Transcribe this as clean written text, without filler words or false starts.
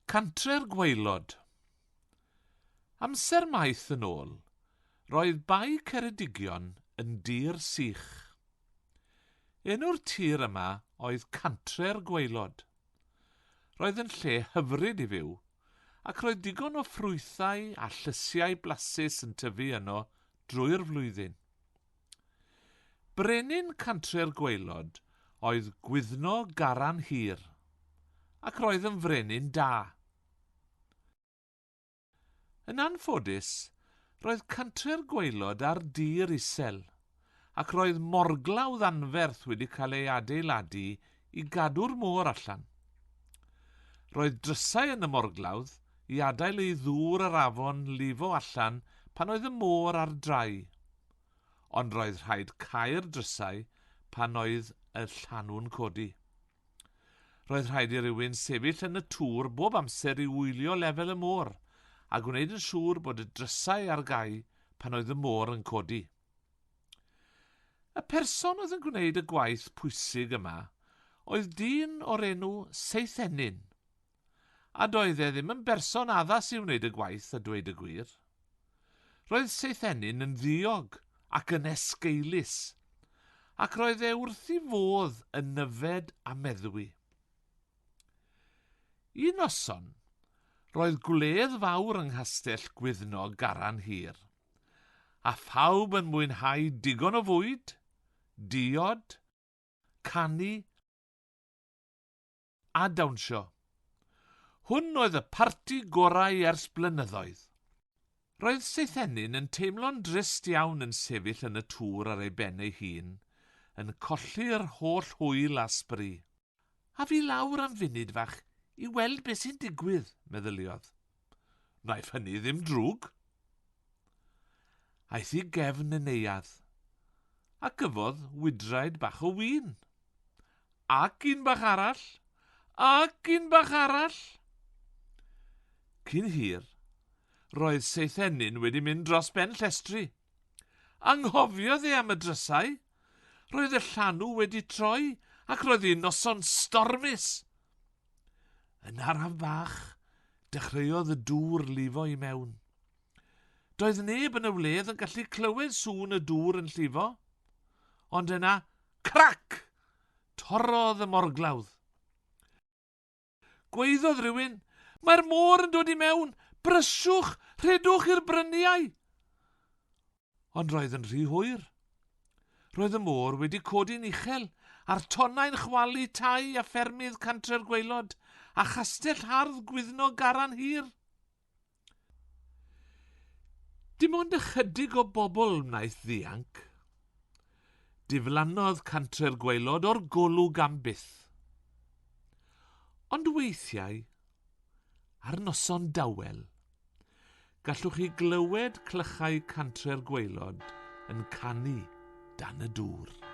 Cantre'r Gwaelod. Amser maith yn ôl, roedd bai Ceredigion yn dir sych. Enw'r tir yma oedd Cantre'r Gwaelod. Roedd yn lle hyfryd i fyw, ac roedd digon o ffrwythau a llysiau blasus yn tyfu yno drwy'r flwyddyn. Brenin Cantre'r Gwaelod oedd Gwyddno Garan Hir, ac roedd yn frenin da. Yn anffodus, roedd Cantre'r Gwaelod ar dir isel, ac roedd morglawdd anferth wedi cael ei adeiladu i gadw'r môr allan. Roedd drysau yn y morglawdd i adael ei ddŵr yr afon lifo allan pan oedd y môr ar drai, ond roedd rhaid cau'r drysau pan oedd y llanw'n codi. Roedd rhaid i rywun sefyll yn y tŵr bob amser i wylio lefel y môr, a gwneud yn siŵr bod y drysau ar gau pan oedd y môr yn codi. Y person oedd yn gwneud y gwaith pwysig yma oedd dyn o'r enw Seithenyn, a doedd e ddim yn berson addas i wneud y gwaith a dweud y gwir. Roedd Seithenyn yn ddiog ac yn esgeulus, ac roedd e wrth i fodd yn nyfed a meddwi. Un noson, roedd gwledd fawr yng Nghastell Gwyddno Garan Hir, a phawb yn mwynhau digon o fwyd, diod, canu a dawnsio. Hwn oedd y parti gorau ers blynyddoedd. Roedd Seithenyn yn teimlo'n drist iawn yn sefyll yn y tŵr ar ei ben ei hun, yn colli'r holl hwyl a sbri. A fi lawr am funud fach i weld beth sy'n digwydd, meddyliodd. Naeth hynny ddim drwg. Aeth i gefn y neuadd, a gyfodd wydraid bach o win. Ac un bach arall, ac un bach arall. Cyn hir, roedd Seithenyn wedi mynd dros ben llestri. Anghofiodd e am y drysau. Roedd y llanw wedi troi, ac roedd hi'n noson stormus. Yn araf bach, dechreuodd y dŵr lifo i mewn. Doedd neb yn y wledd yn gallu clywed sŵn y dŵr yn llifo, ond yna, crac, torrodd y morglawdd. Gwaeddodd rywun, mae'r môr yn dod i mewn, bryswch, rhedwch i'r bryniau. Ond roedd yn rhy hwyr. Roedd y môr wedi codi'n uchel, a'r tonnau'n chwalu tai a ffermydd Cantre'r Gwaelod, a chastell hardd Gwyddno Garan Hir. Dim ond ychydig o bobl wnaeth ddianc. Diflannodd Cantre'r Gwaelod o'r golwg am byth. Ond weithiau, ar noson dawel, gallwch chi glywed clychau Cantre'r Gwaelod yn canu dan y dŵr.